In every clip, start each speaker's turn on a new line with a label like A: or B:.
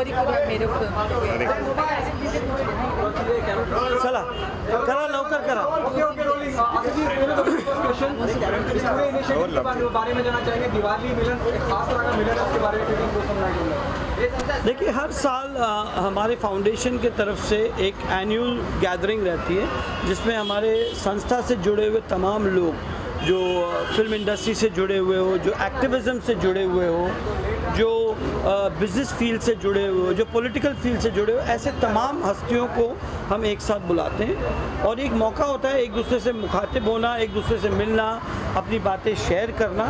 A: बरी मेरे
B: चला करा लवकर करा।
C: बारे में जाना चाहेंगे, दिवाली मिलन खास तरह का मिलन उसके बारे में
B: देखिए, हर साल हमारे फाउंडेशन के तरफ से एक एनुअल गैदरिंग रहती है जिसमें हमारे संस्था से जुड़े हुए तमाम लोग, जो फिल्म इंडस्ट्री से जुड़े हुए हो, जो एक्टिविज़म से जुड़े हुए हो, जो बिज़नेस फील्ड से जुड़े हुए हो, जो पॉलिटिकल फील्ड से जुड़े हो, ऐसे तमाम हस्तियों को हम एक साथ बुलाते हैं और एक मौका होता है एक दूसरे से मुखातिब होना, एक दूसरे से मिलना, अपनी बातें शेयर करना।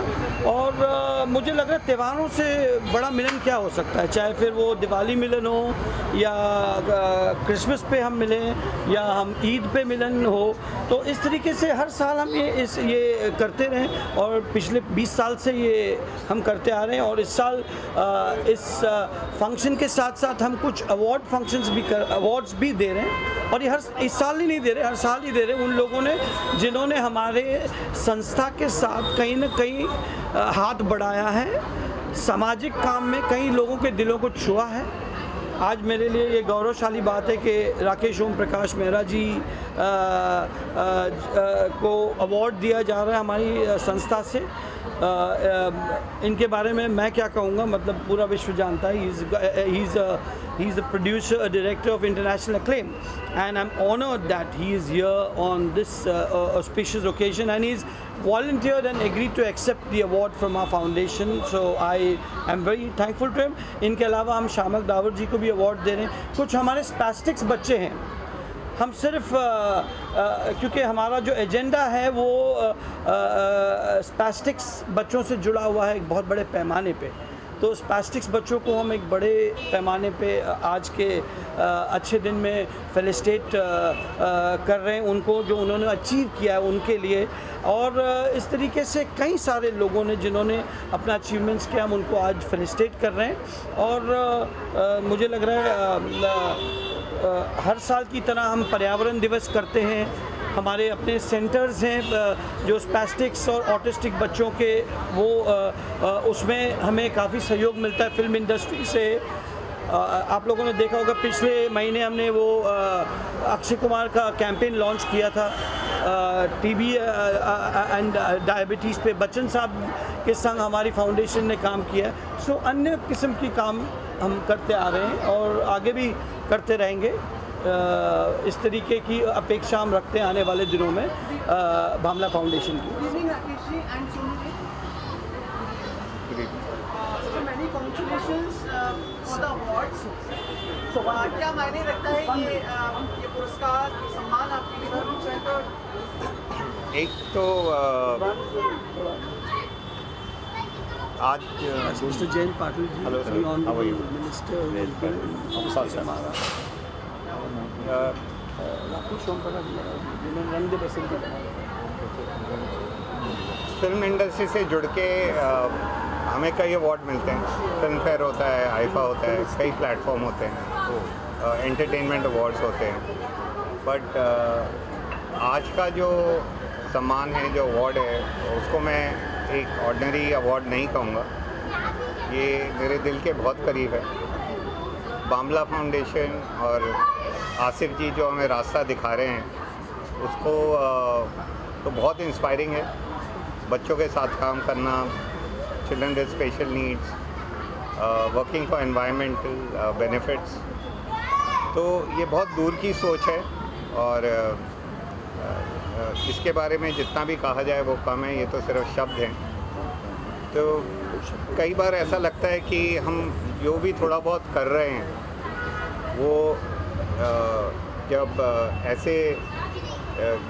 B: और मुझे लग रहा है त्योहारों से बड़ा मिलन क्या हो सकता है, चाहे फिर वो दिवाली मिलन हो या क्रिसमस पे हम मिलें या हम ईद पे मिलन हो। तो इस तरीके से हर साल हम ये करते रहें और पिछले 20 साल से ये हम करते आ रहे हैं। और इस साल इस फंक्शन के साथ साथ हम कुछ अवार्ड्स भी दे रहे हैं। और ये इस साल ही नहीं दे रहे, हर साल ही दे रहे हैं उन लोगों ने जिन्होंने हमारे संस्था के साथ कहीं ना कहीं हाथ बढ़ाया है, सामाजिक काम में कई लोगों के दिलों को छुआ है। आज मेरे लिए ये गौरवशाली बात है कि राकेश ओम प्रकाश मेहरा जी को अवार्ड दिया जा रहा है हमारी संस्था से। इनके बारे में मैं क्या कहूँगा, मतलब पूरा विश्व जानता है। he is a producer, a director of international acclaim, and I'm honored that he is here on this auspicious occasion, and he's volunteered and agreed to accept the award from our foundation. So I am very thankful to him. इनके अलावा हम शामक the power जी को भी award दे रहे हैं। कुछ हमारे स्पैस्टिक्स बच्चे हैं, हम सिर्फ क्योंकि हमारा जो एजेंडा है वो स्पैस्टिक्स बच्चों से जुड़ा हुआ है एक बहुत बड़े पैमाने पे। तो स्पैस्टिक्स बच्चों को हम एक बड़े पैमाने पे आज के अच्छे दिन में फेलिसिटेट कर रहे हैं उनको, जो उन्होंने अचीव किया है उनके लिए। और इस तरीके से कई सारे लोगों ने जिन्होंने अपना अचीवमेंट्स किया, हम उनको आज फेलिसिटेट कर रहे हैं। और मुझे लग रहा है हर साल की तरह हम पर्यावरण दिवस करते हैं। हमारे अपने सेंटर्स हैं जो स्पैस्टिक्स और ऑटिस्टिक बच्चों के, वो उसमें हमें काफ़ी सहयोग मिलता है फिल्म इंडस्ट्री से। आप लोगों ने देखा होगा पिछले महीने हमने वो अक्षय कुमार का कैंपेन लॉन्च किया था टीबी एंड डायबिटीज़ पे। बच्चन साहब के संग हमारी फाउंडेशन ने काम किया। सो अन्य किस्म की काम हम करते आ रहे हैं और आगे भी करते रहेंगे। इस तरीके की अपेक्षा हम रखते हैं आने वाले दिनों में भामला फाउंडेशन की।
C: क्या मायने रखता है ये पुरस्कार, सम्मान आपके लिए?
D: एक तो आज
B: mister Jayant Patil ji,
D: hello sir, how are you
B: minister हमारा राकेश ओम प्रकाश जिन्होंने रंग दे बसंती
D: फिल्म इंडस्ट्री से जुड़ के हमें कई अवार्ड मिलते हैं। फिल्म फेयर होता है, आईफा होता है, कई प्लेटफॉर्म होते हैं, एंटरटेनमेंट अवार्ड्स होते हैं। बट आज का जो सम्मान है, जो अवार्ड है, उसको मैं एक ऑर्डिनरी अवार्ड नहीं कहूँगा। ये मेरे दिल के बहुत करीब है। भामला फाउंडेशन और आसिफ जी जो हमें रास्ता दिखा रहे हैं, उसको तो बहुत इंस्पायरिंग है। बच्चों के साथ काम करना, children with special needs, working for environmental benefits, तो ये बहुत दूर की सोच है। और इसके बारे में जितना भी कहा जाए वो कम है, ये तो सिर्फ शब्द हैं। तो कई बार ऐसा लगता है कि हम जो भी थोड़ा बहुत कर रहे हैं वो जब ऐसे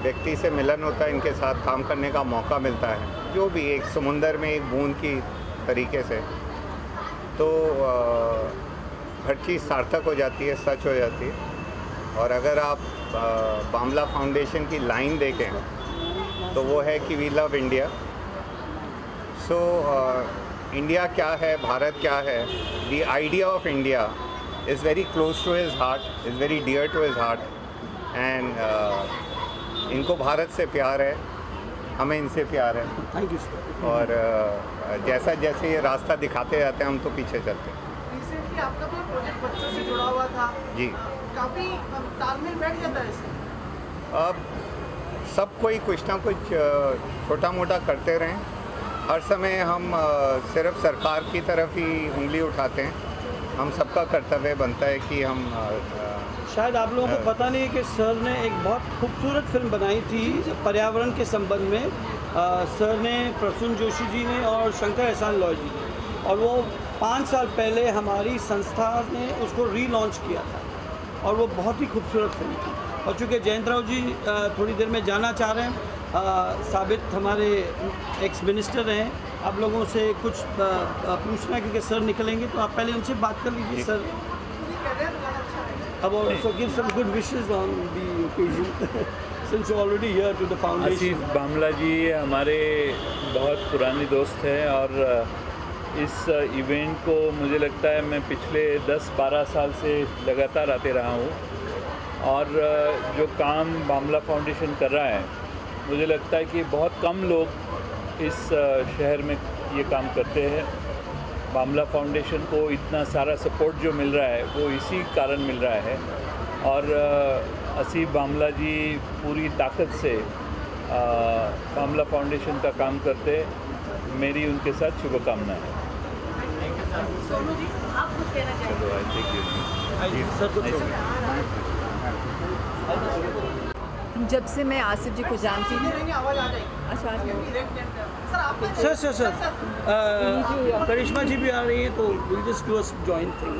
D: व्यक्ति से मिलन होता है, इनके साथ काम करने का मौका मिलता है, जो भी एक समुंदर में एक बूंद की तरीके से, तो हर चीज़ सार्थक हो जाती है, सच हो जाती है। और अगर आप भामला फाउंडेशन की लाइन देखें तो वो है कि we love India. So India क्या है, भारत क्या है, the idea of India is very close to his heart, is very dear to his heart. And इनको भारत से प्यार है, हमें इनसे प्यार है।
B: Thank you sir.
D: और जैसा जैसे ये रास्ता दिखाते जाते हैं हम तो पीछे चलते हैं।
C: आपका भी प्रोजेक्ट बच्चों से जुड़ा हुआ था
D: जी।
C: काफ़ी तालमेल बैठ जाता है इससे।
D: अब सब कोई कुछ ना कुछ छोटा मोटा करते रहें। हर समय हम सिर्फ सरकार की तरफ ही उंगली उठाते हैं। हम सबका कर्तव्य बनता है कि हम
B: शायद आप लोगों को पता नहीं है कि सर ने एक बहुत खूबसूरत फिल्म बनाई थी पर्यावरण के संबंध में। सर ने, प्रसून जोशी जी ने और शंकर एहसान लॉय जी ने, और वो 5 साल पहले हमारी संस्था ने उसको रीलॉन्च किया था और वो बहुत ही खूबसूरत फिल्म थी। और चूँकि जयंत राव जी थोड़ी देर में जाना चाह रहे हैं, साबित हमारे एक्स मिनिस्टर हैं, आप लोगों से कुछ पूछना है क्योंकि सर निकलेंगे, तो आप पहले उनसे बात कर लीजिए सर। अब also give some good wishes on the occasion since you're already here to the foundation.
A: Asif बामला जी हमारे बहुत पुराने दोस्त हैं और इस इवेंट को मुझे लगता है मैं पिछले 10-12 साल से लगातार आते रहा हूँ और जो काम बामला फाउंडेशन कर रहा है मुझे लगता है कि बहुत कम लोग इस शहर में ये काम करते हैं। बामला फाउंडेशन को इतना सारा सपोर्ट जो मिल रहा है वो इसी कारण मिल रहा है और आसिफ बामला जी पूरी ताकत से बामला फाउंडेशन का काम करते। मेरी उनके साथ शुभकामनाएं हैं।
C: सोनू जी, आप कुछ कहना
B: सर
E: जब से मैं आसिफ जी को जानती हूँ,
C: आवाज़ आ जाएगी।
E: अच्छा
B: सर करिश्मा जी भी आ रही है तो we'll just do a joint thing.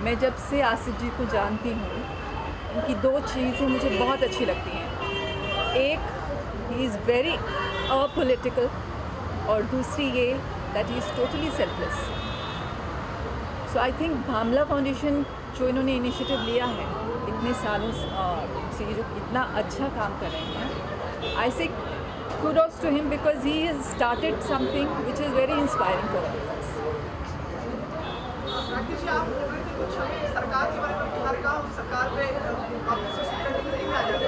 E: मैं जब से आसिफ जी को जानती हूँ, उनकी 2 चीज़ें मुझे बहुत अच्छी लगती हैं। एक, ही इज़ वेरी अपोलिटिकल और दूसरी ये that he is totally selfless. So I think Bamla foundation जो इन्होंने इनिशिएटिव लिया है इतने सालों से, जो इतना अच्छा काम कर रहे हैं, आई से kudos to him because he has started something which is very inspiring for all of us.
C: Rakesh ji, आप बोल रहे थे कुछ सरकार के बारे में, हर काम सरकार पे आपसे नहीं आ जाता।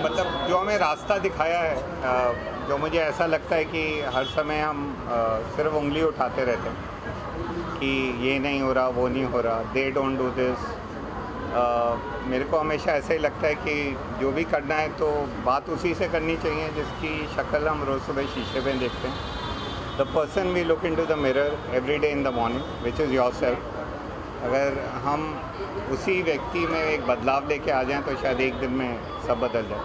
D: मतलब जो हमें रास्ता दिखाया है, जो मुझे ऐसा लगता है कि हर समय हम सिर्फ उंगली उठाते रहते हैं कि ये नहीं हो रहा, वो नहीं हो रहा, दे डोंट डू दिस। मेरे को हमेशा ऐसा ही लगता है कि जो भी करना है तो बात उसी से करनी चाहिए जिसकी शक्ल हम रोज़ सुबह शीशे में देखते हैं। The person we look into the mirror every day in the morning which is yourself. अगर हम उसी व्यक्ति में एक बदलाव लेके आ जाएं तो शायद एक दिन में सब बदल जाए।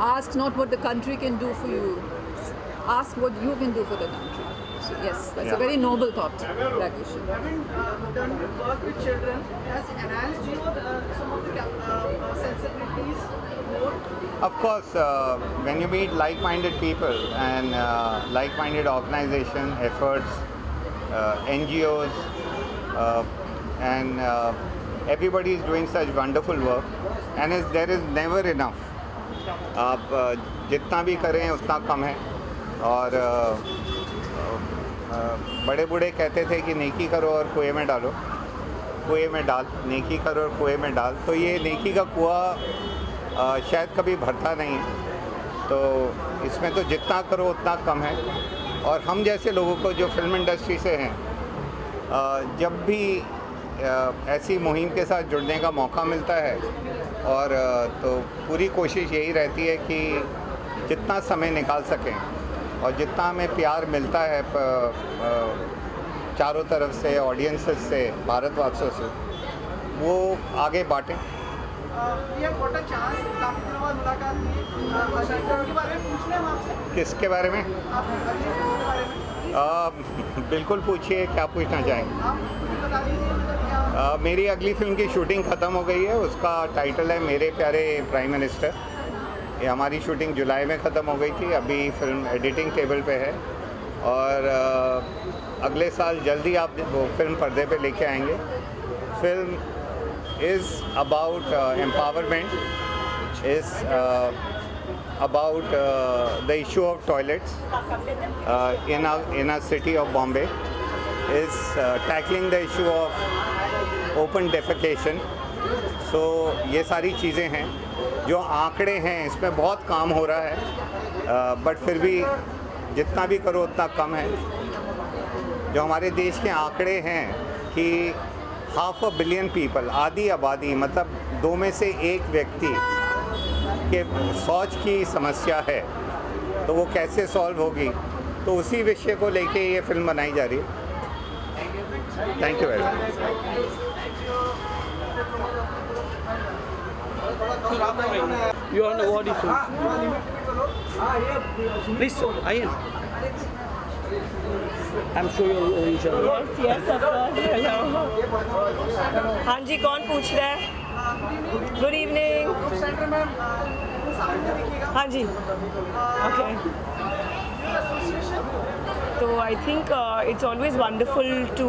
E: Ask not what the country can do for you, ask what you can do for the country. So yes, that's a very noble thought, Rakesh.
C: Having done work with children, has enhanced you some of the sensibilities more?
D: Of course, when you meet like-minded people and like-minded organization efforts, NGOs, and everybody is doing such wonderful work, and there is never enough. आप जितना भी करें उतना कम है। और बड़े बूढ़े कहते थे कि नेकी करो और कुएं में डालो, कुएं में डाल, नेकी करो और कुएं में डाल। तो ये नेकी का कुआं शायद कभी भरता नहीं है, तो इसमें तो जितना करो उतना कम है। और हम जैसे लोगों को जो फिल्म इंडस्ट्री से हैं, जब भी ऐसी मुहिम के साथ जुड़ने का मौका मिलता है और तो पूरी कोशिश यही रहती है कि जितना समय निकाल सकें और जितना हमें प्यार मिलता है चारों तरफ से, ऑडियंसेस से, भारतवासियों से, वो आगे बांटें। किसके बारे में? बिल्कुल पूछिए, क्या पूछना चाहेंगे? मेरी अगली फिल्म की शूटिंग ख़त्म हो गई है। उसका टाइटल है मेरे प्यारे प्राइम मिनिस्टर। ये हमारी शूटिंग जुलाई में ख़त्म हो गई थी। अभी फिल्म एडिटिंग टेबल पे है और अगले साल जल्दी आप वो फिल्म पर्दे पे लेके आएंगे। Film is about empowerment, is about the issue of toilets in a city of Bombay, is tackling the issue of open defecation. So ये सारी चीज़ें हैं, जो आंकड़े हैं इसमें बहुत काम हो रहा है, बट फिर भी जितना भी करो उतना कम है। जो हमारे देश के आंकड़े हैं कि 500 मिलियन पीपल, आधी आबादी, मतलब 2 में से 1 व्यक्ति के शौच की समस्या है, तो वो कैसे सॉल्व होगी, तो उसी विषय को लेके ये फिल्म बनाई जा रही है। Thank you very much.
B: You are an awardee film. Please, Ayan. I'm sure you'll know each other.
F: Yes, of course. Hello. हाँ जी, कौन पूछ रहा है? Good evening. हाँ जी. Okay. So I think it's always wonderful to,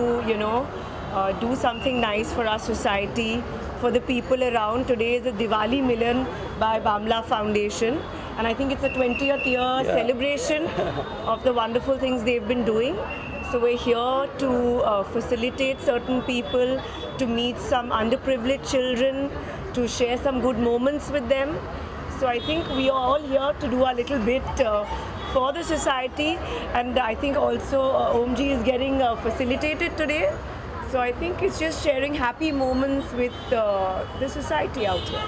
F: do something nice for our society, for the people around. Today is the Diwali Milan by Bamla Foundation, and I think it's a 20th year celebration of the wonderful things they've been doing. So we're here to facilitate certain people, to meet some underprivileged children, to share some good moments with them. So I think we are all here to do our little bit for the society, and I think also OMG is getting facilitated today. So I think it's just sharing happy moments with the society out here.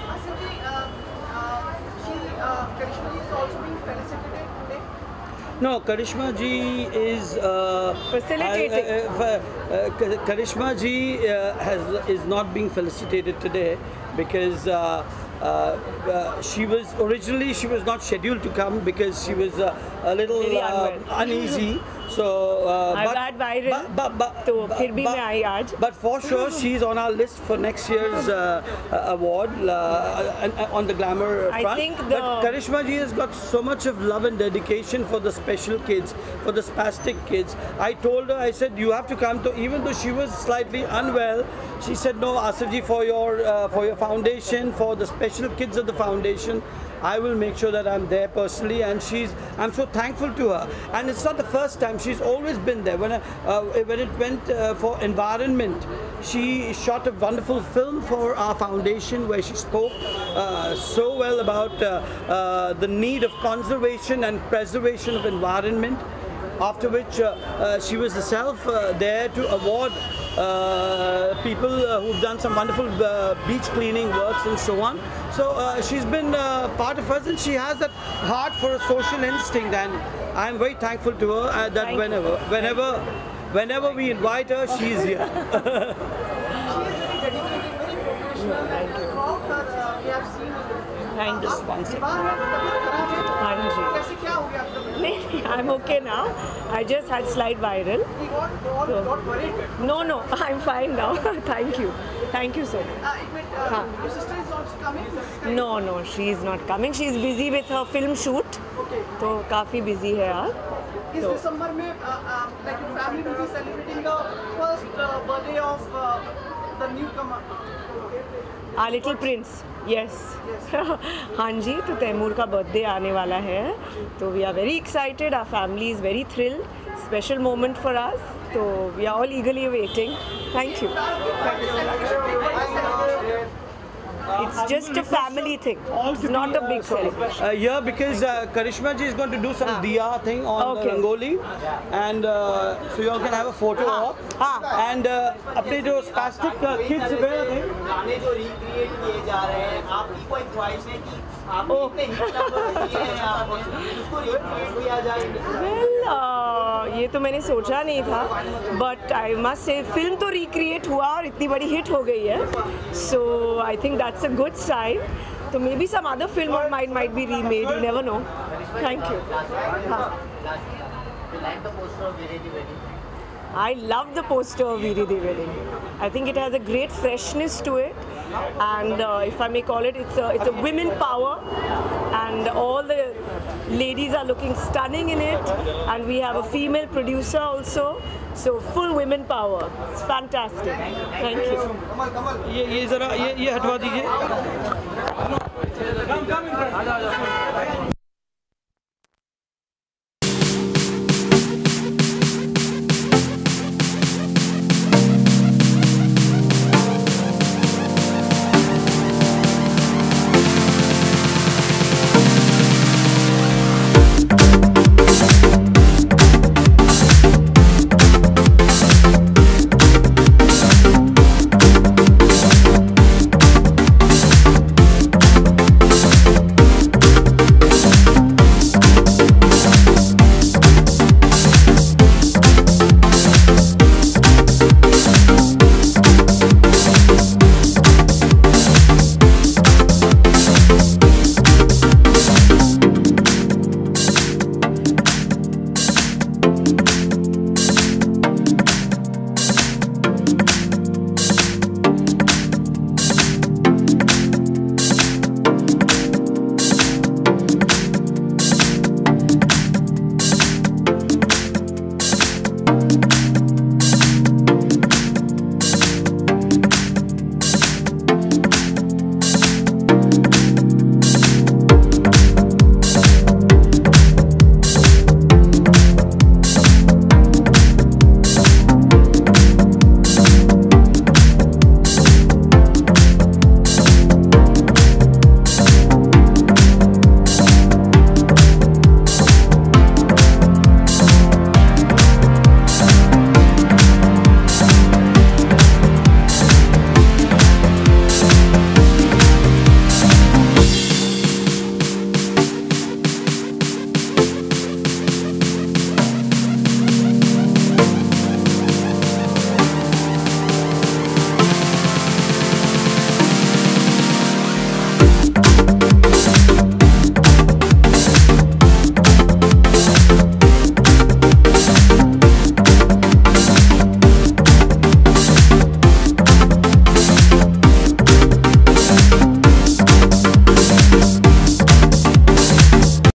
C: Karishma is also being felicitated today.
B: No, Karishma ji is
F: Facilitating.
B: Karishma ji is not being felicitated today because she was not scheduled to come because she was a little
F: Really unwell.
B: uneasy. So
F: I've had viral. तो फिर भी मैं आई आज.
B: But for sure she's on our list for next year's award on the glamour front.
F: I think
B: But Karishma ji has got so much of love and dedication for the special kids, for the spastic kids. I told her, I said, you have to come to, even though she was slightly unwell, she said, no, Asif ji, for your foundation, for the special kids of the foundation, I will make sure that I'm there personally, and I'm so thankful to her. And it's not the first time, she's always been there. When it went for environment, she shot a wonderful film for our foundation where she spoke so well about the need of conservation and preservation of environment. After which she was herself there to award people who've done some wonderful beach cleaning works and so on. So she's been part of us, and she has that heart for a social instinct, and I'm very thankful to her that whenever we invite her, she's here.
C: She is very dedicated, very professional. Throughout her, we have seen.
F: Thank you.
C: बीमार है, तबीयत खराब है.
F: हाँ जी.
C: कैसे क्या हो गया आपका?
F: नहीं, I'm okay now. I just had slight viral.
C: We got worried.
F: No, I'm fine now. Thank you so much.
C: एक minute, your sister is also coming.
F: No, she is not coming. She is busy with her film shoot.
C: Okay.
F: तो काफ़ी busy है यार.
C: इस दिसंबर में like your family will be celebrating the first birthday of the newcomer.
F: Our little prince. Yes. हाँ जी, तो तैमूर का birthday आने वाला है, तो we are very excited. Our family is very thrilled. Special moment for us. So we are all eagerly waiting. Thank you. It's just a family thing. It's not a big celebration.
B: Yeah, because Karishma ji is going to do some diya thing on Rangoli, and so you all can have a photo op. And अपने जो spastic kids where are they?
G: गाने जो recreate किए जा रहे हैं, आपकी कोई ख्वाहिश है कि आपने इतने हिट नंबर दिए हैं आपने, उसको रिक्रिएट किया जाए?
F: Well, ये तो मैंने सोचा नहीं था, but I must say film तो रिक्रिएट हुआ और इतनी बड़ी हिट हो गई है, so I think that's a good sign. So maybe some other film of mine might be remade. You never know. Thank you. I love the poster of Veeri the Wedding. I think it has a great freshness to it, and if I may call it, it's a women power, and all the ladies are looking stunning in it, and we have a female producer also, so full women power. It's fantastic. Thank you.
B: ये जरा ये हटवा दीजिए.